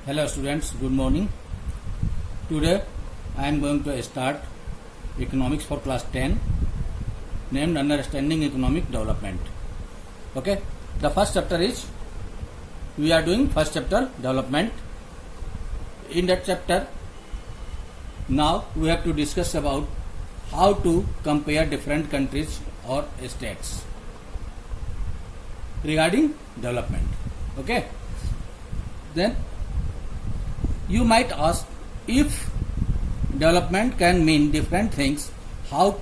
Hello students, good morning. Today I am going to start economics for class 10 named Understanding Economic Development. Okay, the first chapter is we are doing first chapter development. In that chapter now we have to discuss about how to compare different countries or states regarding development. Okay, then you might ask, if development can mean different things, how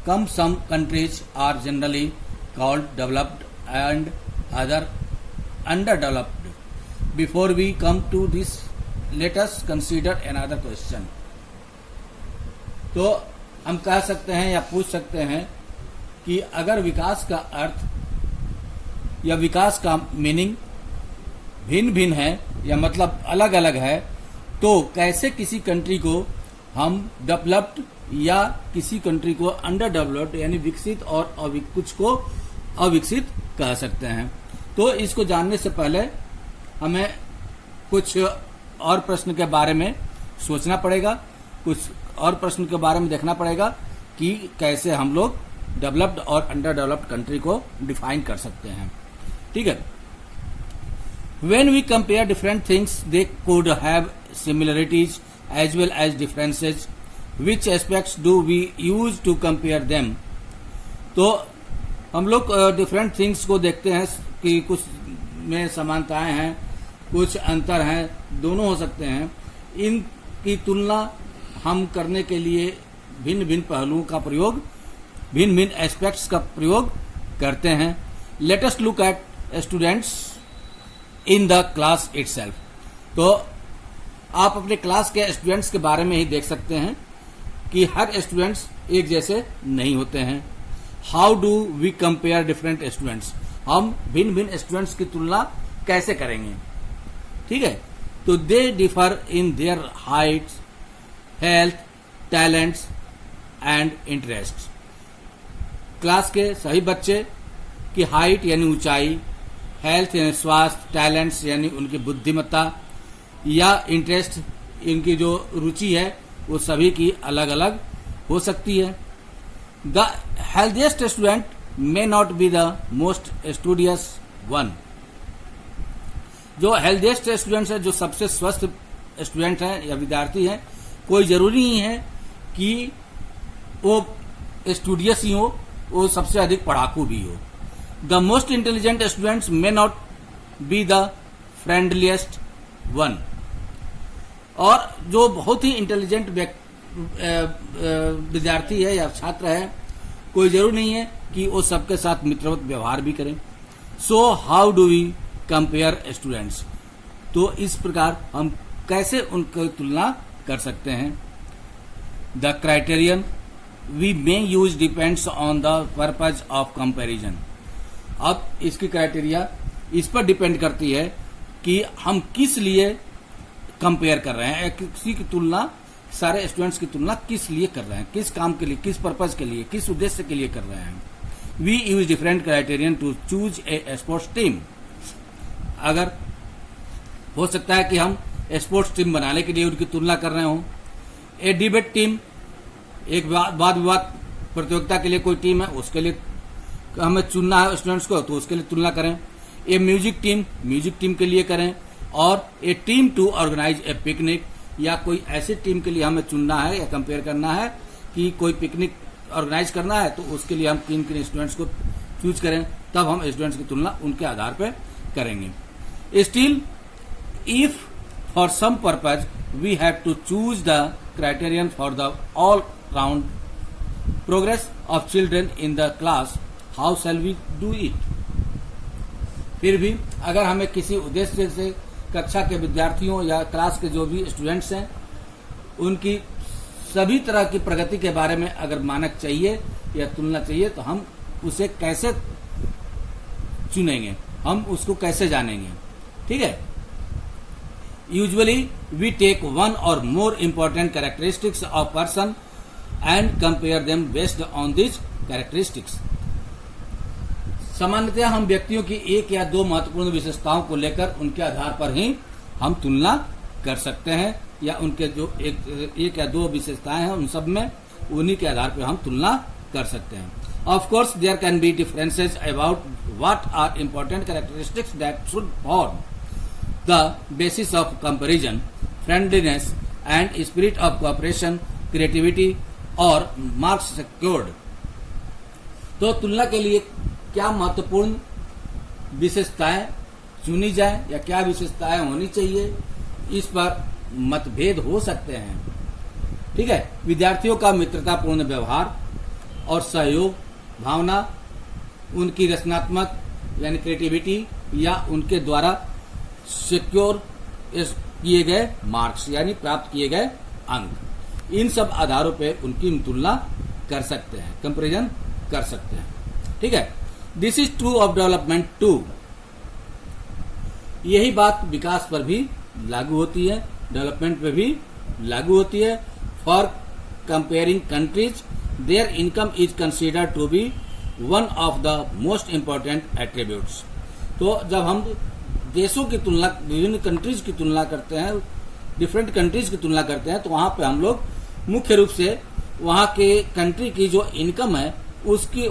come some countries are generally called developed and other underdeveloped? Before we come to this, let us consider another question. तो हम कह सकते हैं या पूछ सकते हैं कि अगर विकास का अर्थ या विकास का मीनिंग भिन्न भिन्न है या मतलब अलग अलग है, तो कैसे किसी कंट्री को हम डेवलप्ड या किसी कंट्री को अंडर डेवलप्ड यानी विकसित और कुछ को अविकसित कह सकते हैं। तो इसको जानने से पहले हमें कुछ और प्रश्न के बारे में सोचना पड़ेगा, कुछ और प्रश्न के बारे में देखना पड़ेगा कि कैसे हम लोग डेवलप्ड और अंडर डेवलप्ड कंट्री को डिफाइन कर सकते हैं। ठीक है, when we compare different things, they could have similarities as well as differences. Which aspects do we use to compare them? तो हम लोग डिफरेंट थिंग्स को देखते हैं कि कुछ में समानताएं हैं, कुछ अंतर हैं, दोनों हो सकते हैं। इनकी तुलना हम करने के लिए भिन्न भिन्न पहलुओं का प्रयोग, भिन्न भिन्न एस्पेक्ट्स का प्रयोग करते हैं। Let us look at students in the class itself. तो आप अपने क्लास के स्टूडेंट्स के बारे में ही देख सकते हैं कि हर स्टूडेंट्स एक जैसे नहीं होते हैं। How do we compare different students? हम भिन्न भिन्न स्टूडेंट्स की तुलना कैसे करेंगे? ठीक है, तो they differ in their Heights, health, talents and interest. Class के सभी बच्चे की हाइट यानी ऊंचाई, हेल्थ यानी स्वास्थ्य, टैलेंट्स यानी उनकी बुद्धिमत्ता या इंटरेस्ट इनकी जो रुचि है वो सभी की अलग अलग हो सकती है। The healthiest student may not be the most studious one. जो हेल्थिएस्ट स्टूडेंट्स है, जो सबसे स्वस्थ स्टूडेंट है या विद्यार्थी है, कोई जरूरी नहीं है कि वो स्टूडियस ही हो, वो सबसे अधिक पढ़ाकू भी हो। The most intelligent students may not be the friendliest one. और जो बहुत ही इंटेलिजेंट विद्यार्थी है या छात्र है, कोई जरूरी नहीं है कि वो सबके साथ मित्रवत व्यवहार भी करें। So how do we compare students? तो इस प्रकार हम कैसे उनकी तुलना कर सकते हैं? The criterion we may use depends on the purpose of comparison. अब इसकी क्राइटेरिया इस पर डिपेंड करती है कि हम किस लिए कंपेयर कर रहे हैं, किसी की तुलना, सारे स्टूडेंट्स की तुलना किस लिए कर रहे हैं, किस काम के लिए, किस पर्पज के लिए, किस उद्देश्य के लिए कर रहे हैं। We use different criterion to choose a sports team. अगर हो सकता है कि हम स्पोर्ट्स टीम बनाने के लिए उनकी तुलना कर रहे हो। ए डिबेट टीम, एक वाद विवाद प्रतियोगिता के लिए कोई टीम है, उसके लिए हमें चुनना है स्टूडेंट्स को, तो उसके लिए तुलना करें। ए म्यूजिक टीम के लिए करें। और a team to organize a picnic, या कोई ऐसी टीम के लिए हमें चुनना है या कंपेयर करना है कि कोई पिकनिक ऑर्गेनाइज करना है, तो उसके लिए हम किन स्टूडेंट्स को चूज करें, तब हम स्टूडेंट्स की तुलना उनके आधार पर करेंगे। Still if for some purpose we have to choose the criterion for the all round progress of children in the class, how shall we do it? फिर भी अगर हमें किसी उद्देश्य से कक्षा के विद्यार्थियों या क्लास के जो भी स्टूडेंट्स हैं, उनकी सभी तरह की प्रगति के बारे में अगर मानक चाहिए या तुलना चाहिए, तो हम उसे कैसे चुनेंगे, हम उसको कैसे जानेंगे? ठीक है, यूजुअली वी टेक वन और more important characteristics of person and compare them based on this characteristics. सामान्यतः हम व्यक्तियों की एक या दो महत्वपूर्ण विशेषताओं को लेकर उनके आधार पर ही हम तुलना कर सकते हैं, या उनके जो एक या दो विशेषताएं हैं उन सब में उन्हीं के आधार पर हम तुलना कर सकते हैं. Of course, there can be differences about what are important characteristics that should form the basis of comparison, friendliness and spirit of cooperation, creativity और marks secured. तो तुलना के लिए क्या महत्वपूर्ण विशेषताएं चुनी जाए या क्या विशेषताएं होनी चाहिए, इस पर मतभेद हो सकते हैं. ठीक है. विद्यार्थियों का मित्रतापूर्ण व्यवहार और सहयोग भावना, उनकी रचनात्मक यानी क्रिएटिविटी या उनके द्वारा सिक्योर किए गए मार्क्स यानी प्राप्त किए गए अंक, इन सब आधारों पे उनकी तुलना कर सकते हैं, कंपैरिजन कर सकते हैं. ठीक है. This is true of development too. यही बात विकास पर भी लागू होती है, डेवलपमेंट पे भी लागू होती है. For comparing countries, their income is considered to be one of the most important attributes. तो जब हम देशों की तुलना, विभिन्न कंट्रीज की तुलना करते हैं, डिफरेंट कंट्रीज की तुलना करते हैं, तो वहां पे हम लोग मुख्य रूप से वहां के कंट्री की जो इनकम है उसकी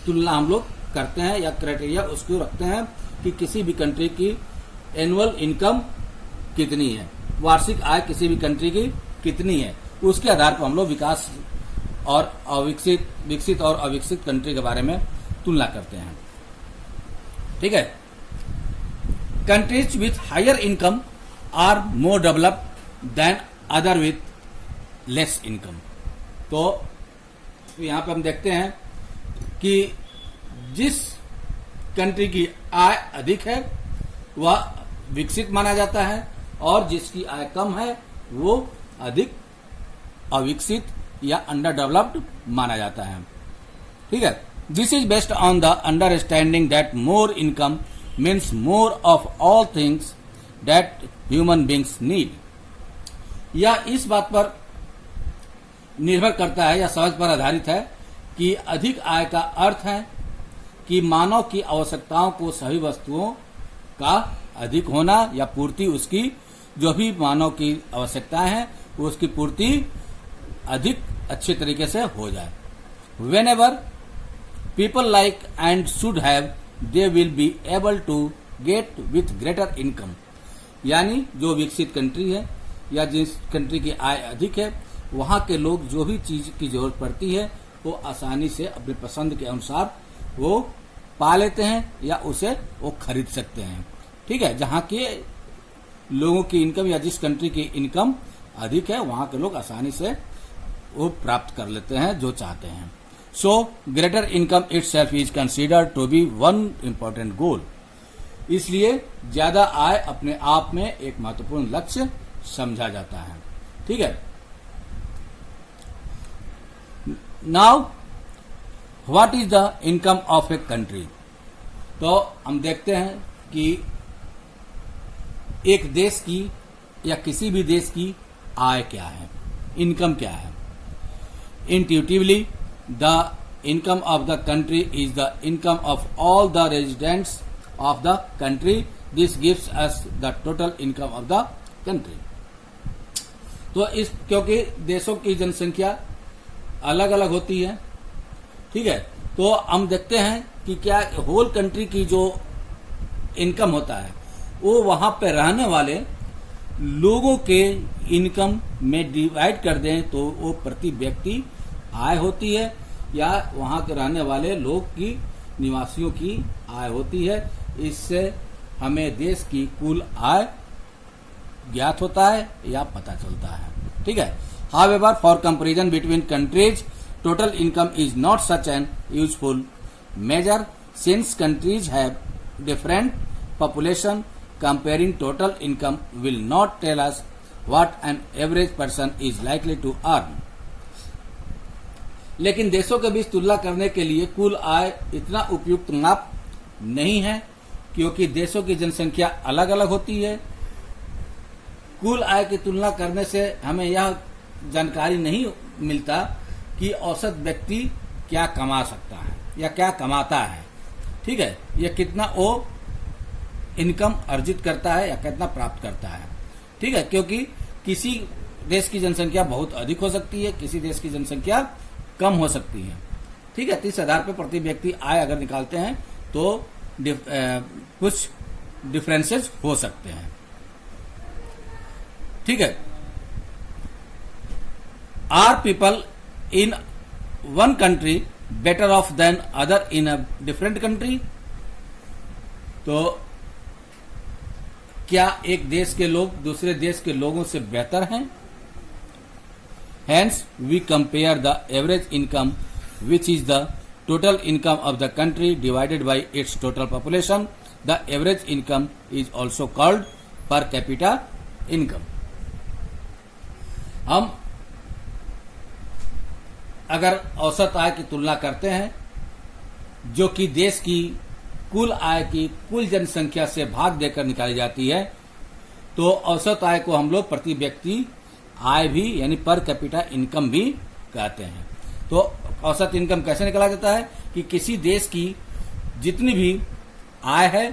तुलना हम लोग करते हैं, या क्राइटेरिया उसको रखते हैं कि किसी भी कंट्री की एनुअल इनकम कितनी है, वार्षिक आय किसी भी कंट्री की कितनी है, उसके आधार पर हम लोग विकास और विकसित और अविकसित कंट्री के बारे में तुलना करते हैं. ठीक है. Countries with higher income are more developed than other with less income. तो यहां पे हम देखते हैं कि जिस कंट्री की आय अधिक है वह विकसित माना जाता है, और जिसकी आय कम है वो अधिक अविकसित या अंडर डेवलप्ड माना जाता है. ठीक है. This is based on the understanding that more income means more of all things that human beings need. या इस बात पर निर्भर करता है या समझ पर आधारित है कि अधिक आय का अर्थ है कि मानव की आवश्यकताओं को सभी वस्तुओं का अधिक होना या पूर्ति, उसकी जो भी मानव की आवश्यकताएं हैं उसकी पूर्ति अधिक अच्छे तरीके से हो जाए. Whenever people like and should have, they will be able to get with greater income. यानी जो विकसित कंट्री है या जिस कंट्री की आय अधिक है, वहां के लोग जो भी चीज की जरूरत पड़ती है वो आसानी से अपनी पसंद के अनुसार वो पा लेते हैं या उसे वो खरीद सकते हैं. ठीक है. जहां के लोगों की इनकम या जिस कंट्री की इनकम अधिक है वहां के लोग आसानी से वो प्राप्त कर लेते हैं जो चाहते हैं. So greater income itself is considered to be one important goal. इसलिए ज्यादा आय अपने आप में एक महत्वपूर्ण लक्ष्य समझा जाता है. ठीक है. Now what is the income of a country. तो हम देखते हैं कि एक देश की या किसी भी देश की आय क्या है, इनकम क्या है. Intuitively, the income of the country is the income of all the residents of the country. This gives us the total income of the country. तो इस क्योंकि देशों की जनसंख्या अलग अलग होती है. ठीक है. तो हम देखते हैं कि क्या होल कंट्री की जो इनकम होता है वो वहां पे रहने वाले लोगों के इनकम में डिवाइड कर दें तो वो प्रति व्यक्ति आय होती है, या वहां के रहने वाले लोग की, निवासियों की आय होती है. इससे हमें देश की कुल आय ज्ञात होता है या पता चलता है. ठीक है. However, for comparison between countries, total income is not such an useful measure since countries have different population. Comparing total income will not tell us what an average person is likely to earn. लेकिन देशों के बीच तुलना करने के लिए कुल आय इतना उपयुक्त माप नहीं है, क्योंकि देशों की जनसंख्या अलग अलग होती है. कुल आय की तुलना करने से हमें यह जानकारी नहीं मिलता कि औसत व्यक्ति क्या कमा सकता है या क्या कमाता है. ठीक है. यह कितना वो इनकम अर्जित करता है या कितना प्राप्त करता है. ठीक है, क्योंकि किसी देश की जनसंख्या बहुत अधिक हो सकती है, किसी देश की जनसंख्या कम हो सकती है। ठीक है, तो इस आधार पर प्रति व्यक्ति आय अगर निकालते हैं तो कुछ डिफरेंसेस हो सकते हैं। ठीक है, are people in one country better off than other in a different country? तो क्या एक देश के लोग दूसरे देश के लोगों से बेहतर हैं? Hence, we compare the average income, which is the total income of the country divided by its total population. The average income is also called per capita income. हम अगर औसत आय की तुलना करते हैं, जो कि देश की कुल आय की कुल जनसंख्या से भाग देकर निकाली जाती है, तो औसत आय को हम लोग प्रति व्यक्ति आय भी यानी पर कैपिटा इनकम भी कहते हैं। तो औसत इनकम कैसे निकाला जाता है कि किसी देश की जितनी भी आय है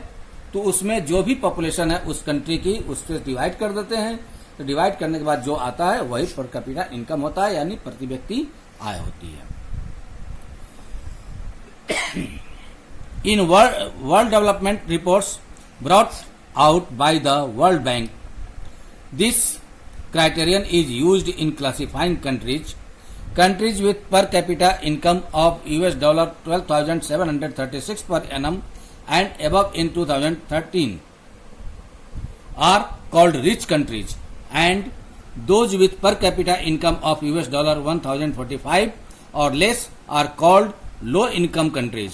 तो उसमें जो भी पॉपुलेशन है उस कंट्री की उससे डिवाइड कर देते हैं। तो डिवाइड करने के बाद जो आता है वही पर कैपिटा इनकम होता है, यानी प्रति व्यक्ति आय होती है। In world development reports brought out by the world bank, this criterion is used in classifying countries with per capita income of US dollar 12,736 per annum and above in 2013 are called rich countries, and those with per capita income of US dollar 1,045 or less are called low income countries.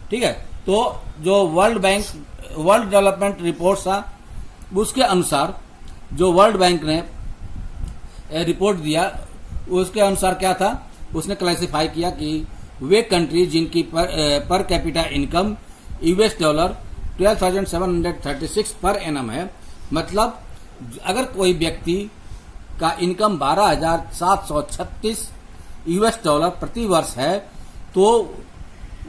ठीक है, तो जो world development report था उसके अनुसार जो world bank ने report दिया उसके अनुसार क्या था, उसने क्लासिफाई किया कि वे कंट्री जिनकी per capita income US dollar 12,736 per annum है, मतलब अगर कोई व्यक्ति का इनकम 12,736 US डॉलर प्रति वर्ष है तो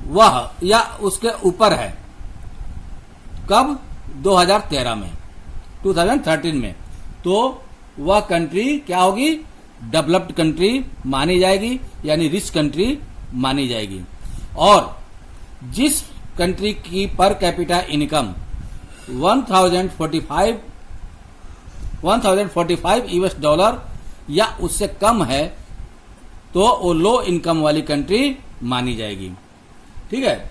वह या उसके ऊपर है। कब? 2013 में, तो वह कंट्री क्या होगी? डेवलप्ड कंट्री मानी जाएगी, यानी रिच कंट्री मानी जाएगी। और जिस कंट्री की per capita income 1045 US dollar या उससे कम है तो वो लो इनकम वाली कंट्री मानी जाएगी। ठीक है,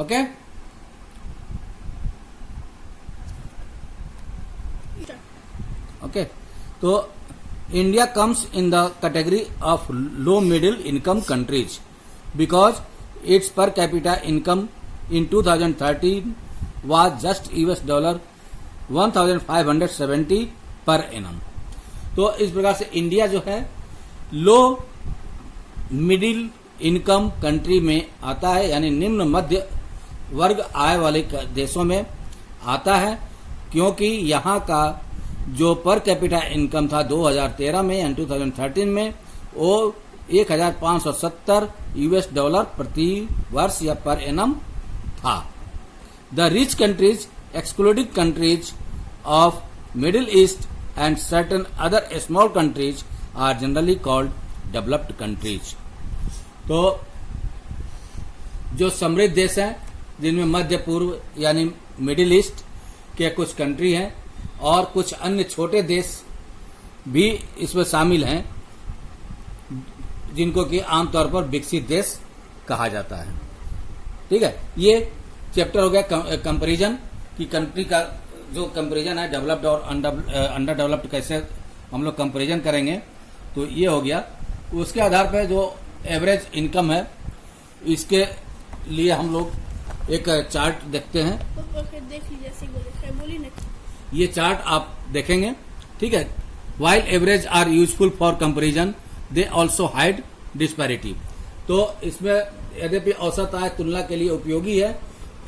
ओके। ओके, तो India comes in the category of low middle income countries because it's per capita income in 2013 was just US dollar 1,570 per annum. तो इस प्रकार से इंडिया जो है लो मिडिल इनकम कंट्री में आता है, यानी निम्न मध्य वर्ग आय वाले देशों में आता है, क्योंकि यहाँ का जो पर कैपिटा इनकम था 2013 में यानी 2013 में वो 1,570 US डॉलर प्रति वर्ष या पर एनम था। The rich countries excluding countries of middle east and certain other small countries are generally called developed countries. तो जो समृद्ध देश हैं जिनमें मध्य पूर्व यानी मिडिल ईस्ट के कुछ कंट्री हैं और कुछ अन्य छोटे देश भी इसमें शामिल हैं, जिनको कि आमतौर पर विकसित देश कहा जाता है। ठीक है, ये चैप्टर हो गया कंपैरिजन कि कंट्री का जो कंपैरिजन है डेवलप्ड और अंडर डेवलप्ड कैसे हम लोग कंपैरिजन करेंगे, तो ये हो गया। उसके आधार पर जो एवरेज इनकम है इसके लिए हम लोग एक चार्ट देखते हैं। देख लीजिए, बोलिए ना। ये चार्ट आप देखेंगे, ठीक है। While average are useful for comparison they also hide disparity. तो इसमें यद्यपि औसत आय तुलना के लिए उपयोगी है,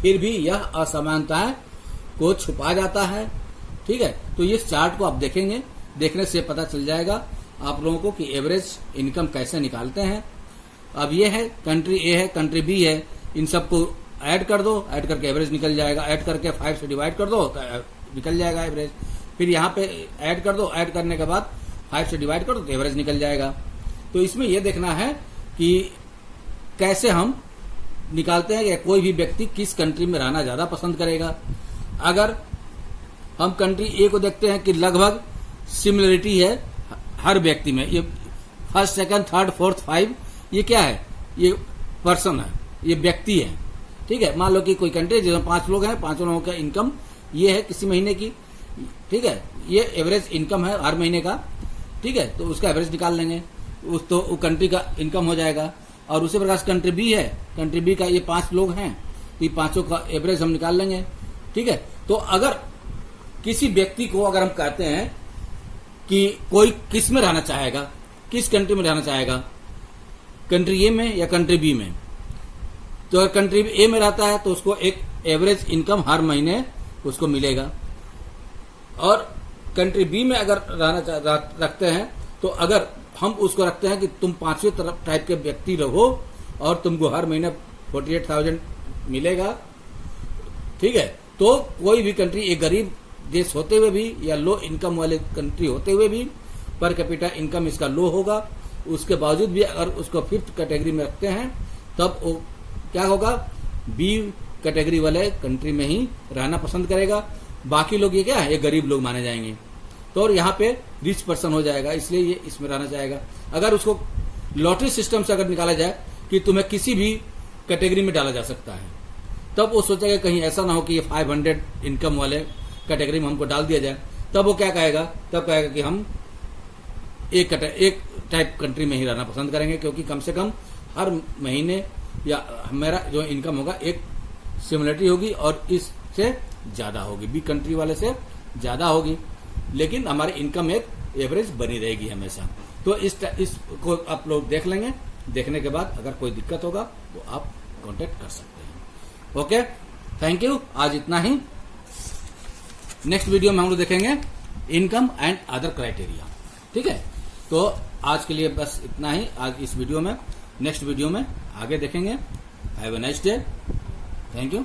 फिर भी यह असमानताएं को छुपा जाता है। ठीक है, तो इस चार्ट को आप देखेंगे, देखने से पता चल जाएगा आप लोगों को कि एवरेज इनकम कैसे निकालते हैं। अब ये है कंट्री ए है, कंट्री बी है, इन सबको ऐड कर दो, ऐड करके एवरेज निकल जाएगा, ऐड करके 5 से डिवाइड कर दो तो निकल जाएगा एवरेज। फिर यहाँ पे ऐड कर दो, ऐड करने के बाद 5 से डिवाइड कर दो तो एवरेज निकल जाएगा। तो इसमें यह देखना है कि कैसे हम निकालते हैं कि कोई भी व्यक्ति किस कंट्री में रहना ज्यादा पसंद करेगा। अगर हम कंट्री ए को देखते हैं कि लगभग सिमिलरिटी है हर व्यक्ति में, ये फर्स्ट, सेकंड, थर्ड, फोर्थ, 5 ये क्या है, ये पर्सन है, ये व्यक्ति है। ठीक है, मान लो कि कोई कंट्री जिसमें 5 लोग हैं, 5 लोगों का इनकम ये है किसी महीने की। ठीक है, ये एवरेज इनकम है हर महीने का। ठीक है, तो उसका एवरेज निकाल लेंगे, उस तो वो कंट्री का इनकम हो जाएगा। और उसी प्रकार से कंट्री बी है, कंट्री बी का ये 5 लोग हैं तो ये 5 का एवरेज हम निकाल लेंगे। ठीक है, तो अगर किसी व्यक्ति को अगर हम कहते हैं कि कोई किस में रहना चाहेगा, किस कंट्री में रहना चाहेगा, कंट्री ए में या कंट्री बी में, तो अगर कंट्री ए में रहता है तो उसको एक एवरेज इनकम हर महीने उसको मिलेगा। और कंट्री बी में अगर रहना रखते हैं तो अगर हम उसको रखते हैं कि तुम 5वें टाइप के व्यक्ति रहो और तुमको हर महीने 48,000 मिलेगा। ठीक है, तो कोई भी कंट्री, एक गरीब देश होते हुए भी या लो इनकम वाले कंट्री होते हुए भी, पर कैपिटा इनकम इसका लो होगा, उसके बावजूद भी अगर उसको 5th कैटेगरी में रखते हैं तब वो क्या होगा, बी कैटेगरी वाले कंट्री में ही रहना पसंद करेगा। बाकी लोग ये क्या है, ये गरीब लोग माने जाएंगे। तो और यहाँ पे रिच पर्सन हो जाएगा, इसलिए ये इसमें रहना चाहेगा। अगर उसको लॉटरी सिस्टम से अगर निकाला जाए कि तुम्हें किसी भी कैटेगरी में डाला जा सकता है, तब वो सोचेगा कहीं ऐसा ना हो कि ये 500 इनकम वाले कैटेगरी में हमको डाल दिया जाए। तब वो क्या कहेगा, तब कहेगा कि हम एक टाइप कंट्री में ही रहना पसंद करेंगे, क्योंकि कम से कम हर महीने या मेरा जो इनकम होगा एक सिमिलरिटी होगी और इससे ज्यादा होगी, बी कंट्री वाले से ज्यादा होगी, लेकिन हमारी इनकम एक एवरेज बनी रहेगी हमेशा। तो इसको आप लोग देख लेंगे, देखने के बाद अगर कोई दिक्कत होगा तो आप कांटेक्ट कर सकते हैं। Okay, thank you. आज इतना ही। नेक्स्ट वीडियो में हम लोग देखेंगे इनकम एंड अदर क्राइटेरिया। ठीक है, तो आज के लिए बस इतना ही आज इस वीडियो में। नेक्स्ट वीडियो में आगे देखेंगे। Have a nice day. Thank you.